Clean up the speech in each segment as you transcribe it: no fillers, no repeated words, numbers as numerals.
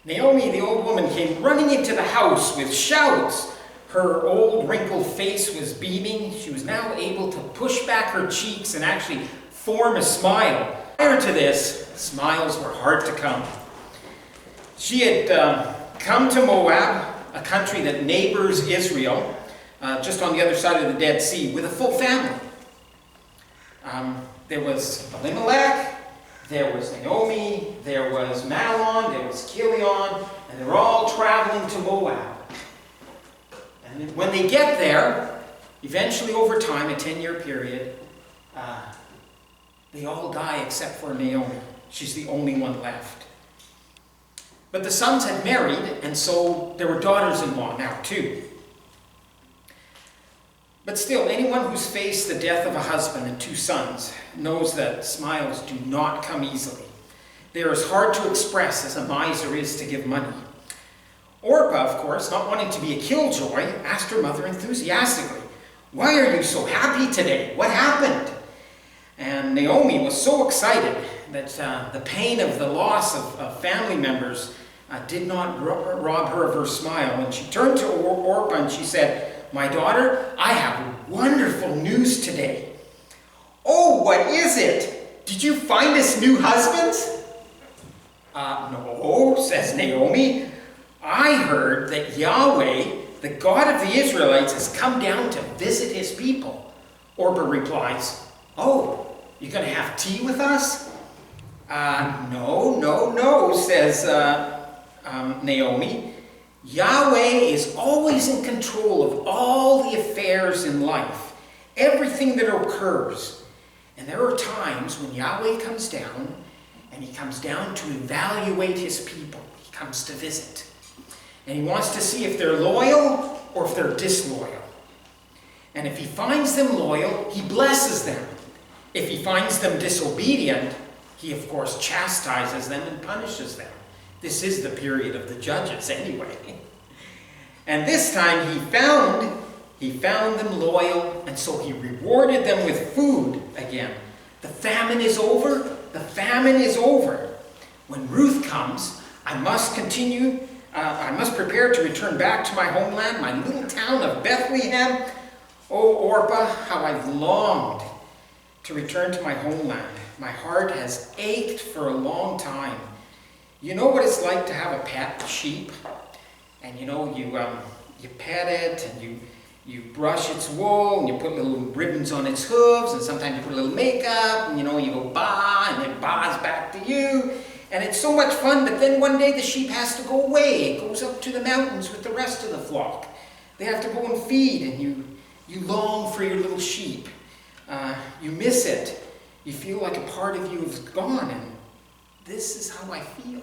Naomi, the old woman, came running into the house with shouts. Her old wrinkled face was beaming. She was now able to push back her cheeks and actually form a smile. Prior to this, smiles were hard to come. She had come to Moab, a country that neighbors Israel, just on the other side of the Dead Sea, with a full family. There was Elimelech, there was Naomi, there was Mahlon, there was Chilion, and they're all traveling to Moab. And when they get there, eventually over time, a 10-year period, they all die except for Naomi. She's the only one left. But the sons had married, and so there were daughters-in-law now too. But still, anyone who's faced the death of a husband and 2 sons knows that smiles do not come easily. They are as hard to express as a miser is to give money. Orpah, of course, not wanting to be a killjoy, asked her mother enthusiastically, "Why are you so happy today? What happened?" And Naomi was so excited that the pain of the loss of family members did not rob her of her smile. And she turned to Orpah and she said, "My daughter, I have wonderful news today." "Oh, what is it? Did you find us new husbands?" No, says Naomi. "I heard that Yahweh, the God of the Israelites, has come down to visit his people." Orpah replies, "Oh, you're going to have tea with us?" No, says Naomi. "Yahweh is always in control of all the affairs in life, everything that occurs. And there are times when Yahweh comes down, and he comes down to evaluate his people. He comes to visit. And he wants to see if they're loyal or if they're disloyal. And if he finds them loyal, he blesses them. If he finds them disobedient, he of course chastises them and punishes them. This is the period of the judges anyway. And this time he found them loyal, and so he rewarded them with food again. The famine is over. The famine is over. When Ruth comes, I must prepare to return back to my homeland, my little town of Bethlehem. Oh, Orpah, how I've longed to return to my homeland. My heart has ached for a long time. You know what it's like to have a pet sheep, and you pet it, and you brush its wool, and you put little ribbons on its hooves, and sometimes you put a little makeup, and you go baa, and it baas back to you, and it's so much fun. But then one day the sheep has to go away. It goes up to the mountains with the rest of the flock. They have to go and feed, and you long for your little sheep. You miss it. You feel like a part of you is gone, and this is how I feel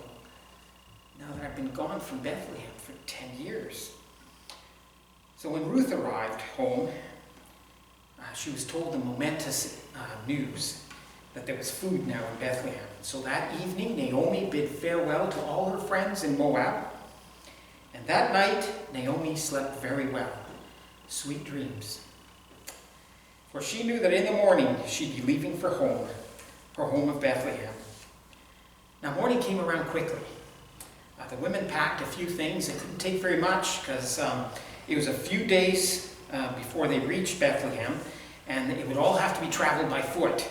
now that I've been gone from Bethlehem for 10 years. So when Ruth arrived home, she was told the momentous news that there was food now in Bethlehem. So that evening, Naomi bid farewell to all her friends in Moab. And that night, Naomi slept very well. Sweet dreams. For she knew that in the morning she'd be leaving for home, her home of Bethlehem. Now, morning came around quickly. The women packed a few things. It couldn't take very much because it was a few days before they reached Bethlehem, and it would all have to be traveled by foot.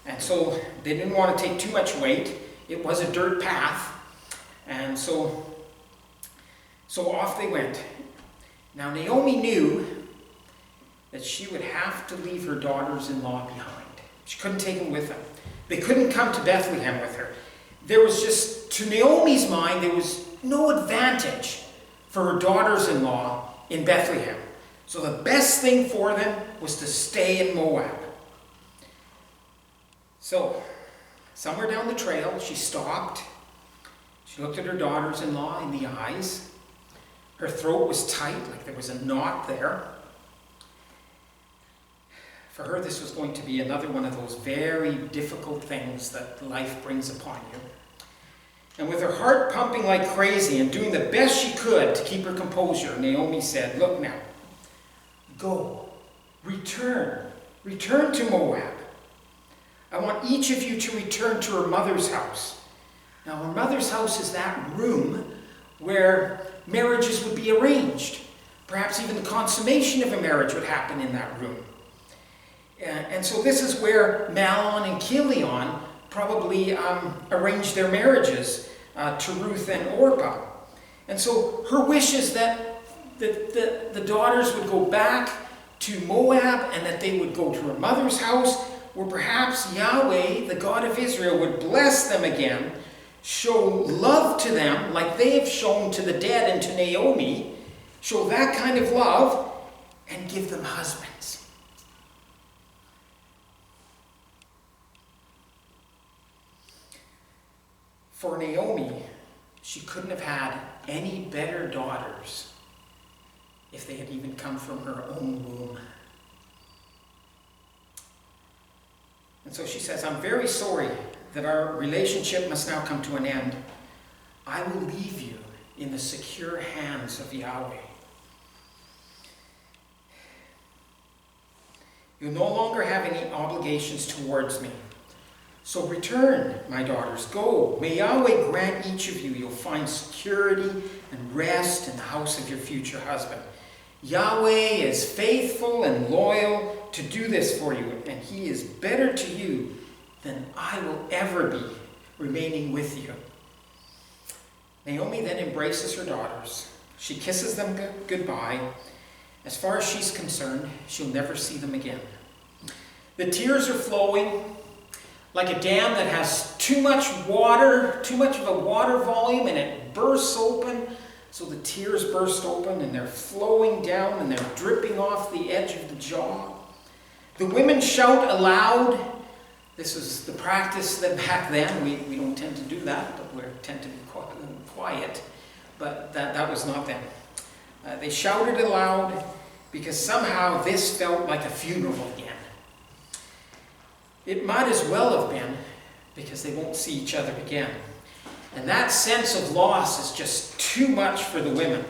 And so they didn't want to take too much weight. It was a dirt path, and so off they went. Now, Naomi knew that she would have to leave her daughters-in-law behind. She couldn't take them with her. They couldn't come to Bethlehem with her. There was just, to Naomi's mind, there was no advantage for her daughters-in-law in Bethlehem. So the best thing for them was to stay in Moab. So, somewhere down the trail, she stopped. She looked at her daughters-in-law in the eyes. Her throat was tight, like there was a knot there. For her, this was going to be another one of those very difficult things that life brings upon you. And with her heart pumping like crazy and doing the best she could to keep her composure, Naomi said, "Look now, go, return to Moab. I want each of you to return to her mother's house." Now, her mother's house is that room where marriages would be arranged. Perhaps even the consummation of a marriage would happen in that room. And so this is where Mahlon and Chilion probably arranged their marriages to Ruth and Orpah. And so her wish is that the daughters would go back to Moab and that they would go to her mother's house, where perhaps Yahweh, the God of Israel, would bless them again, show love to them like they have shown to the dead and to Naomi, show that kind of love, and give them husbands. For Naomi, she couldn't have had any better daughters if they had even come from her own womb. And so she says, I'm very sorry that our relationship must now come to an end. I will leave you in the secure hands of Yahweh. You no longer have any obligations towards me. So return, my daughters, go. May Yahweh grant each of you you'll find security and rest in the house of your future husband. Yahweh is faithful and loyal to do this for you, and he is better to you than I will ever be remaining with you. Naomi then embraces her daughters. She kisses them goodbye. As far as she's concerned, she'll never see them again. The tears are flowing like a dam that has too much water, too much of a water volume, and it bursts open. So the tears burst open and they're flowing down and they're dripping off the edge of the jaw. The women shout aloud. This was the practice that back then, we don't tend to do that, but we tend to be quiet. But that was not them. They shouted aloud because somehow this felt like a funeral again. It might as well have been, because they won't see each other again. And that sense of loss is just too much for the women.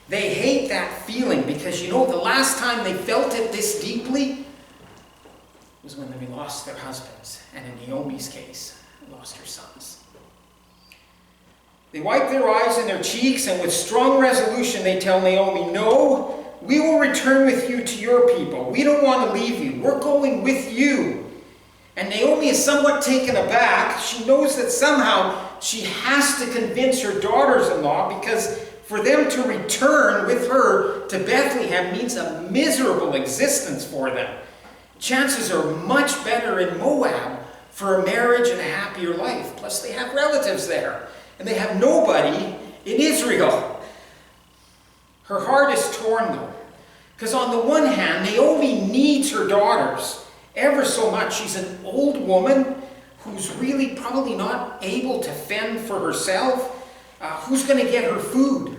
They hate that feeling because, the last time they felt it this deeply was when they lost their husbands. And in Naomi's case, lost her sons. They wipe their eyes and their cheeks, and with strong resolution they tell Naomi, no, we will return with you to your people. We don't want to leave you. We're going with you. And Naomi is somewhat taken aback. She knows that somehow she has to convince her daughters-in-law, because for them to return with her to Bethlehem means a miserable existence for them. Chances are much better in Moab for a marriage and a happier life. Plus they have relatives there, and they have nobody in Israel. Her heart is torn though, because on the one hand, Naomi needs her daughters ever so much. She's an old woman who's really probably not able to fend for herself. Who's going to get her food?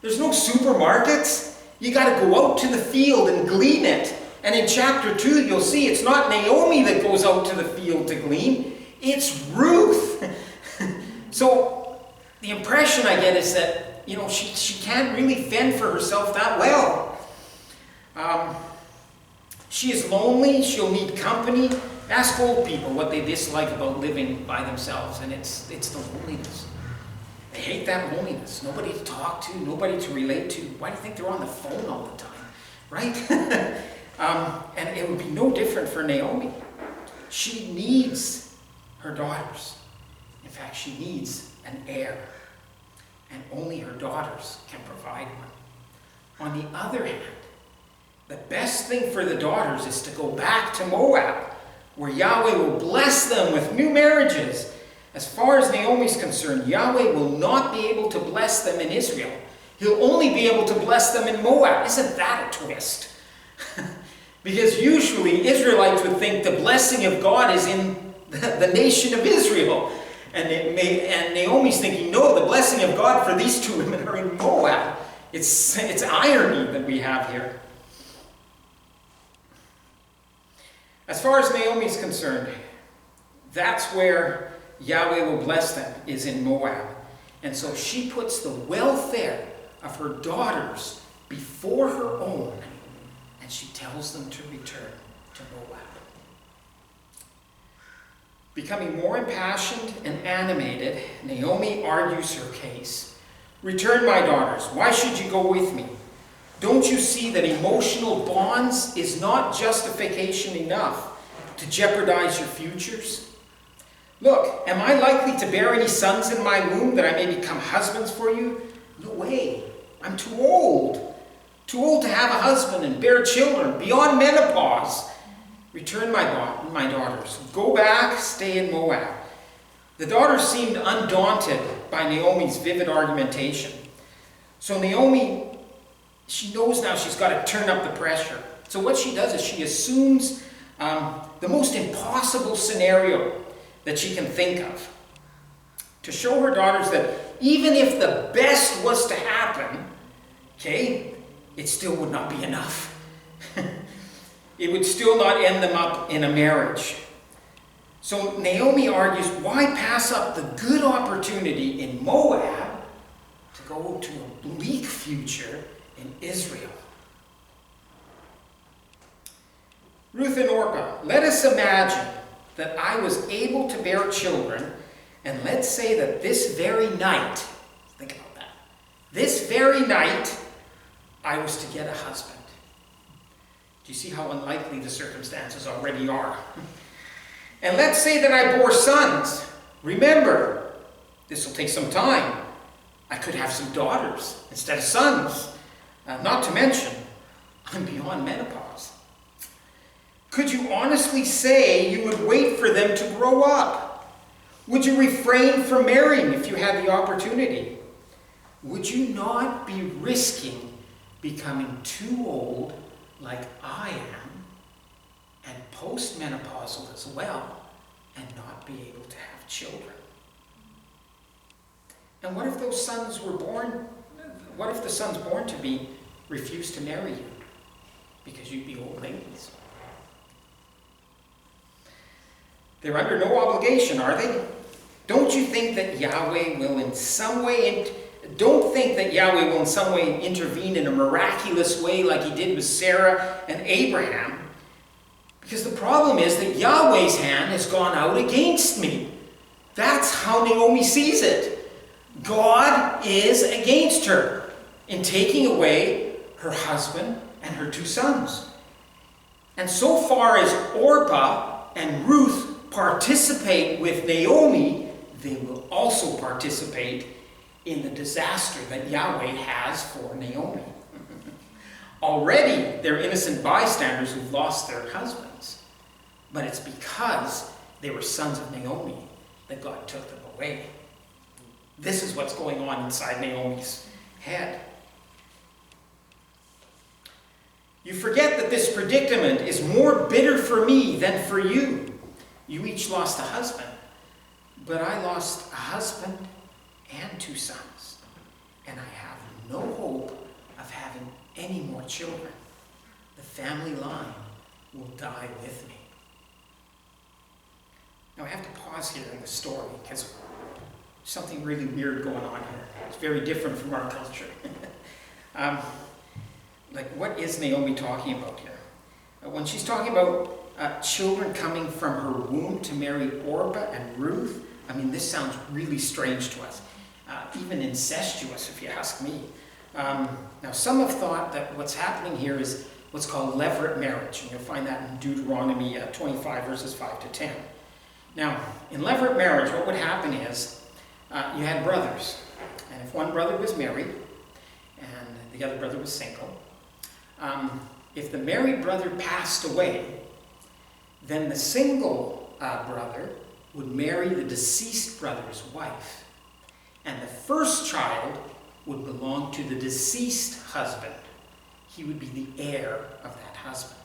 There's no supermarkets. You got to go out to the field and glean it. And in chapter 2, you'll see it's not Naomi that goes out to the field to glean. It's Ruth. So the impression I get is that, she can't really fend for herself that well. She is lonely. She'll need company. Ask old people what they dislike about living by themselves, and it's the loneliness. They hate that loneliness. Nobody to talk to, nobody to relate to. Why do you think they're on the phone all the time, right? And it would be no different for Naomi. She needs her daughters. In fact, she needs an heir, and only her daughters can provide one. On the other hand, the best thing for the daughters is to go back to Moab, where Yahweh will bless them with new marriages. As far as Naomi's concerned, Yahweh will not be able to bless them in Israel. He'll only be able to bless them in Moab. Isn't that a twist? Because usually Israelites would think the blessing of God is in the nation of Israel. And Naomi's thinking, no, the blessing of God for these two women are in Moab. It's irony that we have here. As far as Naomi is concerned, that's where Yahweh will bless them, is in Moab. And so she puts the welfare of her daughters before her own, and she tells them to return to Moab. Becoming more impassioned and animated, Naomi argues her case. Return, my daughters. Why should you go with me? Don't you see that emotional bonds is not justification enough to jeopardize your futures? Look, am I likely to bear any sons in my womb that I may become husbands for you? No way. I'm too old. Too old to have a husband and bear children, beyond menopause. Return, my daughters. Go back, stay in Moab. The daughters seemed undaunted by Naomi's vivid argumentation. So Naomi, she knows now she's got to turn up the pressure. So what she does is she assumes the most impossible scenario that she can think of, to show her daughters that even if the best was to happen, okay, it still would not be enough. It would still not end them up in a marriage. So Naomi argues, why pass up the good opportunity in Moab to go to a bleak future in Israel? Ruth and Orpah, let us imagine that I was able to bear children, and let's say that this very night, think about that, this very night, I was to get a husband. Do you see how unlikely the circumstances already are? And let's say that I bore sons. Remember, this will take some time. I could have some daughters instead of sons. Not to mention, I'm beyond menopause. Could you honestly say you would wait for them to grow up? Would you refrain from marrying if you had the opportunity? Would you not be risking becoming too old like I am and postmenopausal as well and not be able to have children? And what if those sons were born, what if the sons born to be refused to marry you because you'd be old ladies? They're under no obligation, are they? Don't you think that Yahweh will in some way, intervene in a miraculous way like he did with Sarah and Abraham? Because the problem is that Yahweh's hand has gone out against me. That's how Naomi sees it. God is against her in taking away her husband and her two sons. And so far as Orpah and Ruth participate with Naomi, they will also participate in the disaster that Yahweh has for Naomi. Already, they're innocent bystanders who've lost their husbands. But it's because they were sons of Naomi that God took them away. This is what's going on inside Naomi's head. You forget that this predicament is more bitter for me than for you. You each lost a husband, but I lost a husband and two sons, and I have no hope of having any more children. The family line will die with me. Now I have to pause here in the story because there's something really weird going on here. It's very different from our culture. What is Naomi talking about here? When she's talking about children coming from her womb to marry Orpah and Ruth, I mean, this sounds really strange to us. Even incestuous, if you ask me. Now, some have thought that what's happening here is what's called levirate marriage, and you'll find that in Deuteronomy 25, verses 5 to 10. Now, in levirate marriage, what would happen is you had brothers, and if one brother was married and the other brother was single, if the married brother passed away, then the single brother would marry the deceased brother's wife. And the first child would belong to the deceased husband. He would be the heir of that husband.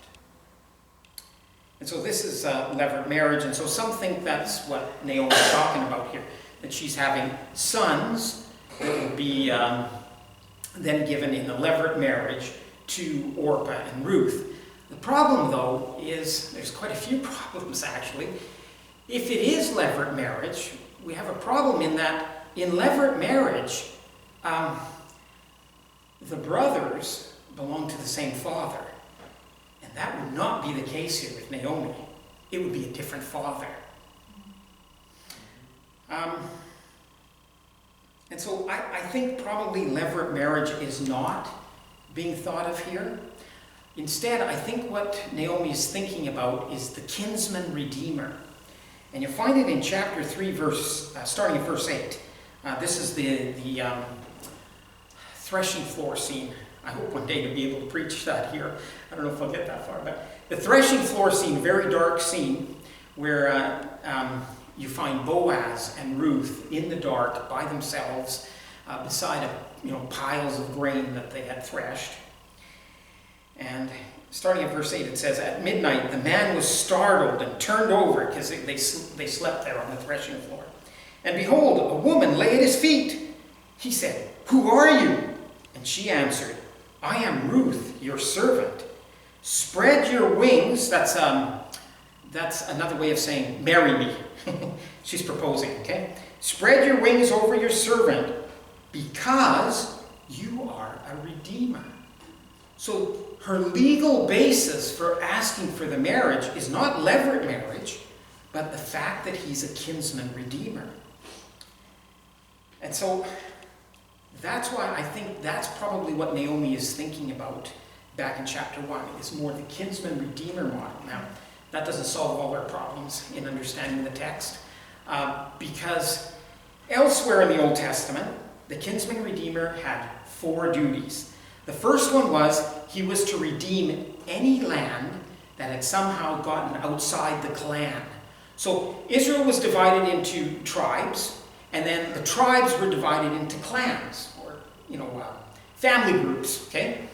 And so this is levirate marriage, and so some think that's what Naomi is talking about here, that she's having sons that will be then given in the levirate marriage to Orpah and Ruth. The problem, though, is there's quite a few problems, actually. If it is levirate marriage, we have a problem in that in levirate marriage, the brothers belong to the same father. And that would not be the case here with Naomi. It would be a different father. And so I think probably levirate marriage is not being thought of here. Instead, I think what Naomi is thinking about is the kinsman redeemer. And you find it in chapter 3, starting at verse 8. This is the threshing floor scene. I hope one day to be able to preach that here. I don't know if I'll get that far. But the threshing floor scene, very dark scene, where you find Boaz and Ruth in the dark by themselves beside piles of grain that they had threshed. And starting at verse 8, it says, "At midnight the man was startled and turned over," because they slept there on the threshing floor. "And behold, a woman lay at his feet. He said, 'Who are you?' And she answered, 'I am Ruth, your servant. Spread your wings,'" that's another way of saying, "marry me." She's proposing, okay? "Spread your wings over your servant, because you are a redeemer." So her legal basis for asking for the marriage is not levirate marriage, but the fact that he's a kinsman redeemer. And so that's why I think that's probably what Naomi is thinking about back in chapter 1, is more the kinsman redeemer model. Now, that doesn't solve all our problems in understanding the text, because elsewhere in the Old Testament, the kinsman redeemer had 4 duties. The first one was he was to redeem any land that had somehow gotten outside the clan. So Israel was divided into tribes, and then the tribes were divided into clans, or family groups. Okay,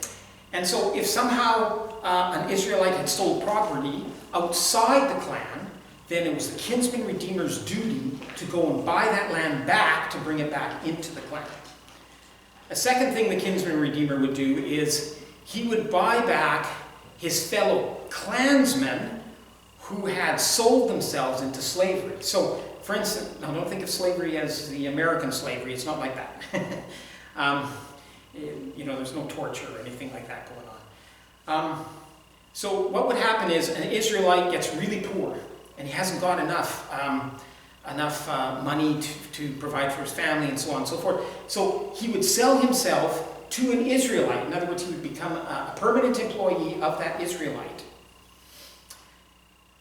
and so if somehow an Israelite had stole property outside the clan, then it was the kinsman redeemer's duty to go and buy that land back to bring it back into the clan. A second thing the kinsman redeemer would do is he would buy back his fellow clansmen who had sold themselves into slavery. So, for instance, now don't think of slavery as the American slavery. It's not like that. There's no torture or anything like that going on. So what would happen is an Israelite gets really poor, and he hasn't got enough money to provide for his family and so on and so forth. So he would sell himself to an Israelite. In other words, he would become a permanent employee of that Israelite.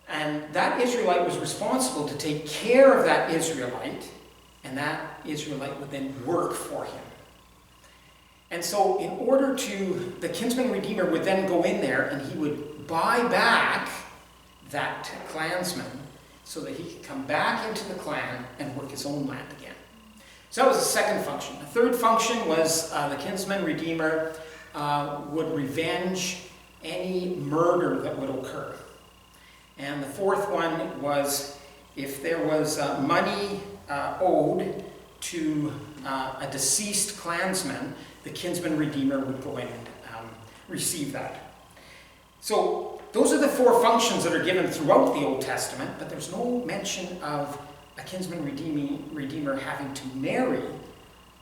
And that Israelite was responsible to take care of that Israelite, and that Israelite would then work for him. And so the kinsman redeemer would then go in there and he would buy back that clansman so that he could come back into the clan and work his own land again. So that was the second function. The third function was the kinsman redeemer would revenge any murder that would occur. And the fourth one was if there was money owed to a deceased clansman, the kinsman redeemer would go in and receive that. So those are the 4 functions that are given throughout the Old Testament, but there's no mention of a kinsman redeemer having to marry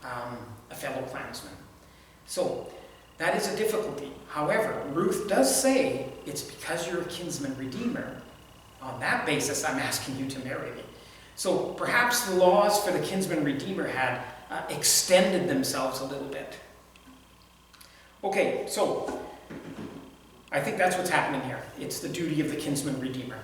a fellow clansman. So that is a difficulty. However, Ruth does say, it's because you're a kinsman redeemer. On that basis, I'm asking you to marry me. So perhaps the laws for the kinsman redeemer had extended themselves a little bit. Okay, so I think that's what's happening here. It's the duty of the kinsman redeemer.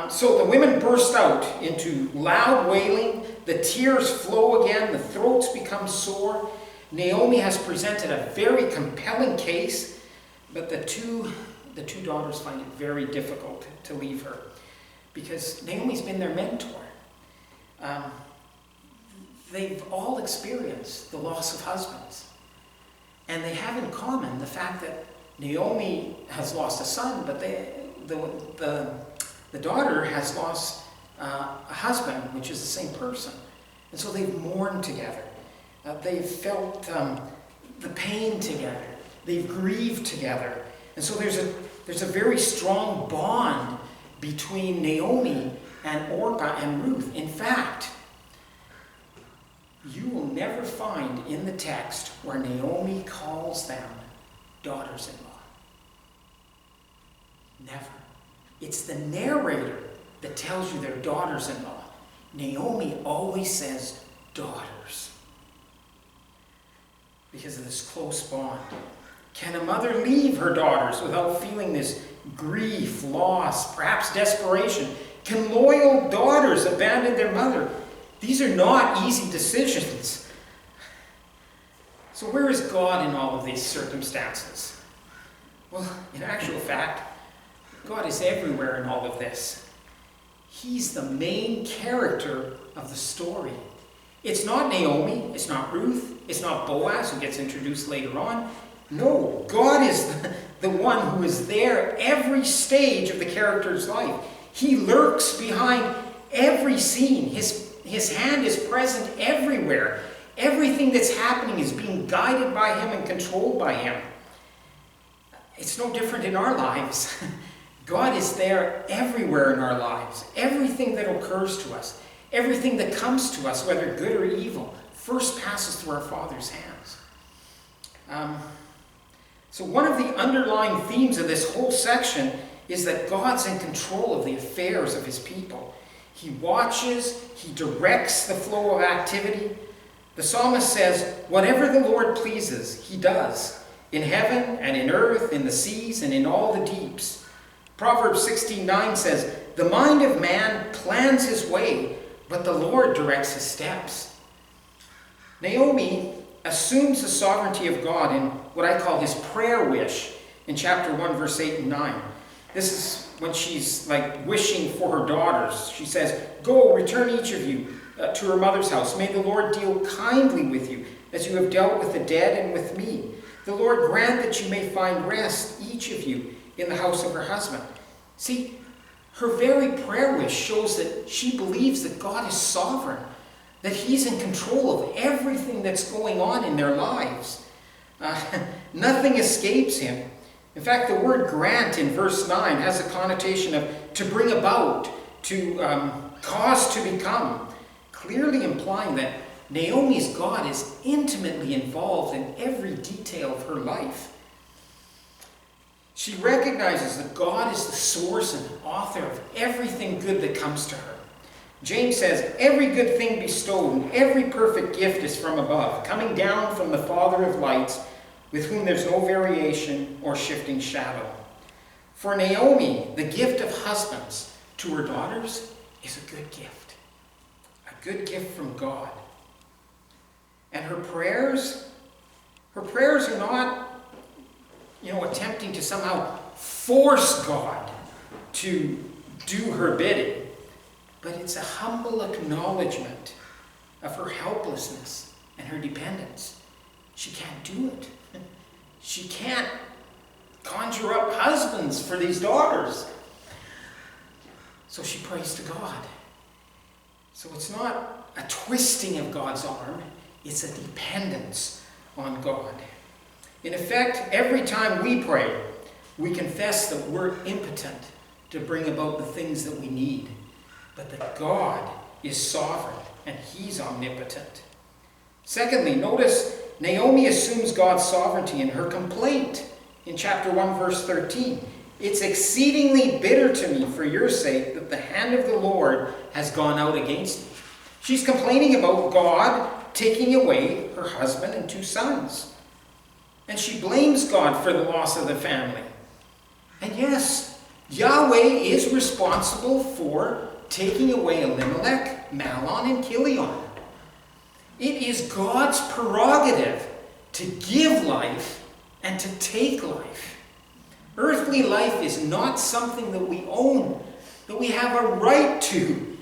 So the women burst out into loud wailing. The tears flow again. The throats become sore. Naomi has presented a very compelling case, but the two daughters find it very difficult to leave her because Naomi's been their mentor. They've all experienced the loss of husbands. And they have in common the fact that Naomi has lost a son, but the daughter has lost a husband, which is the same person. And so they've mourned together. They've felt the pain together. They've grieved together. And so there's a very strong bond between Naomi and Orpah and Ruth. In fact, you will never find in the text where Naomi calls them daughters-in-law. Never. It's the narrator that tells you they're daughters-in-law. Naomi always says daughters. because of this close bond. Can a mother leave her daughters without feeling this grief, loss, perhaps desperation? Can loyal daughters abandon their mother? These are not easy decisions. So where is God in all of these circumstances? Well, in actual fact, God is everywhere in all of this. He's the main character of the story. It's not Naomi, it's not Ruth, it's not Boaz, who gets introduced later on. No, God is the one who is there every stage of the character's life. He lurks behind every scene. His hand is present everywhere. Everything that's happening is being guided by him and controlled by him. It's no different in our lives. God is there everywhere in our lives. Everything that occurs to us, everything that comes to us, whether good or evil, first passes through our Father's hands. So one of the underlying themes of this whole section is that God's in control of the affairs of his people. He watches, he directs the flow of activity. The psalmist says, whatever the Lord pleases, he does, in heaven and in earth, in the seas and in all the deeps. Proverbs 16:9 says, the mind of man plans his way, but the Lord directs his steps. Naomi assumes the sovereignty of God in what I call his prayer wish in chapter 1, verse 8 and 9. This is when she's like wishing for her daughters. She says, go, return each of you to her mother's house. May the Lord deal kindly with you as you have dealt with the dead and with me. The Lord grant that you may find rest, each of you, in the house of her husband. See, her very prayer wish shows that she believes that God is sovereign, that he's in control of everything that's going on in their lives. Nothing escapes him. In fact, the word grant in verse 9 has a connotation of to bring about, to cause to become, clearly implying that Naomi's God is intimately involved in every detail of her life. She recognizes that God is the source and author of everything good that comes to her. James says, every good thing bestowed and every perfect gift is from above, coming down from the Father of lights, with whom there's no variation or shifting shadow. For Naomi, the gift of husbands to her daughters is a good gift. A good gift from God. And her prayers are not, attempting to somehow force God to do her bidding. But it's a humble acknowledgement of her helplessness and her dependence. She can't do it. She can't conjure up husbands for these daughters. So she prays to God. So it's not a twisting of God's arm, it's a dependence on God. In effect, every time we pray, we confess that we're impotent to bring about the things that we need, but that God is sovereign and he's omnipotent. Secondly, notice Naomi assumes God's sovereignty in her complaint in chapter 1, verse 13. It's exceedingly bitter to me for your sake that the hand of the Lord has gone out against me. She's complaining about God taking away her husband and 2 sons. And she blames God for the loss of the family. And yes, Yahweh is responsible for taking away Elimelech, Mahlon, and Chilion. It is God's prerogative to give life and to take life. Earthly life is not something that we own, that we have a right to.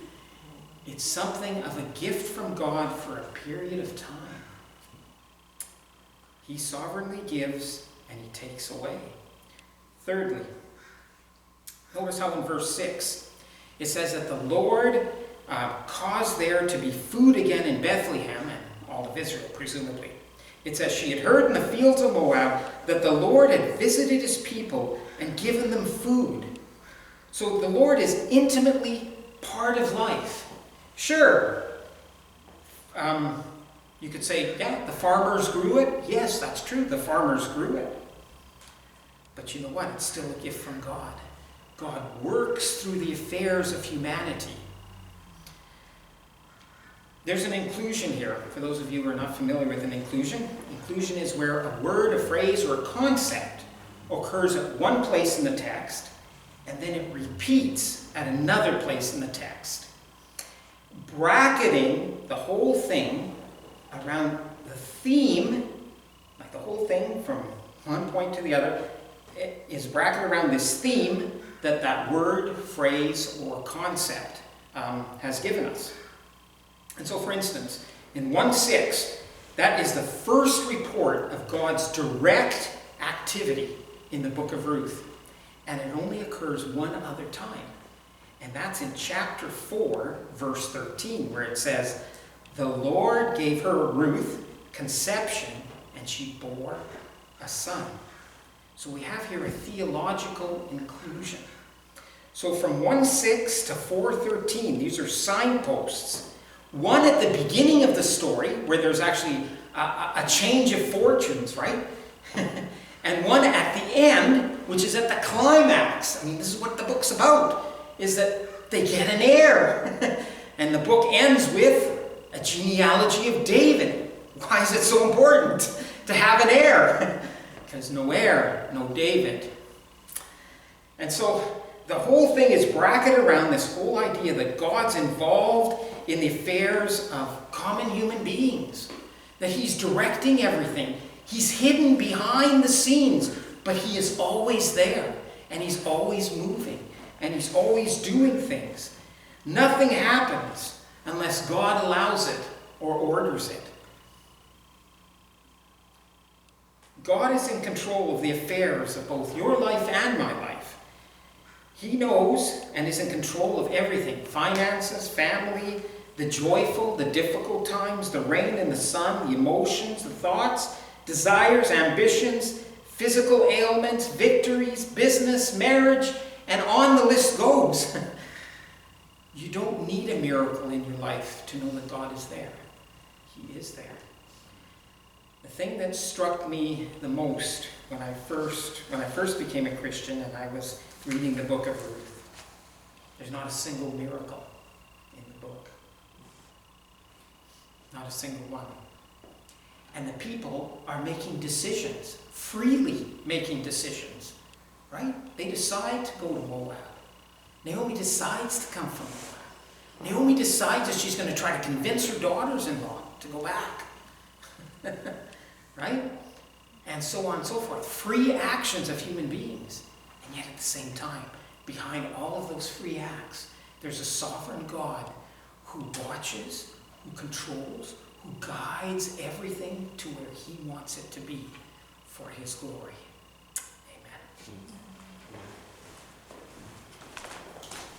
It's something of a gift from God for a period of time. He sovereignly gives and he takes away. Thirdly, notice how in verse 6 it says that the Lord caused there to be food again in Bethlehem and all of Israel, presumably. It says, she had heard in the fields of Moab that the Lord had visited his people and given them food. So the Lord is intimately part of life. Sure, you could say, yeah, the farmers grew it. Yes, that's true, the farmers grew it. But you know what? It's still a gift from God. God works through the affairs of humanity. There's an inclusion here. For those of you who are not familiar with an inclusion, inclusion is where a word, a phrase, or a concept occurs at one place in the text, and then it repeats at another place in the text. Bracketing the whole thing around the theme, like the whole thing from one point to the other, is bracketed around this theme that that word, phrase, or concept has given us. And so, for instance, in 1:6, that is the first report of God's direct activity in the book of Ruth. And it only occurs one other time. And that's in chapter 4, verse 13, where it says, "The Lord gave her, Ruth, conception, and she bore a son." So we have here a theological inclusion. So from 1:6 to 4:13, these are signposts. One at the beginning of the story, where there's actually a change of fortunes, right? And one at the end, which is at the climax. I mean, this is what the book's about, is that they get an heir. And the book ends with a genealogy of David. Why is it so important to have an heir? Because no heir, no David. And so the whole thing is bracketed around this whole idea that God's involved in the affairs of common human beings. That he's directing everything. He's hidden behind the scenes, but he is always there. And he's always moving. And he's always doing things. Nothing happens unless God allows it or orders it. God is in control of the affairs of both your life and my life. He knows and is in control of everything. Finances, family, the joyful, the difficult times, the rain and the sun, the emotions, the thoughts, desires, ambitions, physical ailments, victories, business, marriage, and on the list goes. You don't need a miracle in your life to know that God is there. He is there. The thing that struck me the most when I first became a Christian and I was reading the book of Ruth, there's not a single miracle in the book. Not a single one. And the people are making decisions, freely making decisions, right? They decide to go to Moab. Naomi decides to come from Moab. Naomi decides that she's going to try to convince her daughters-in-law to go back. Right? And so on and so forth. Free actions of human beings. And yet at the same time, behind all of those free acts, there's a sovereign God who watches, who controls, who guides everything to where he wants it to be for his glory.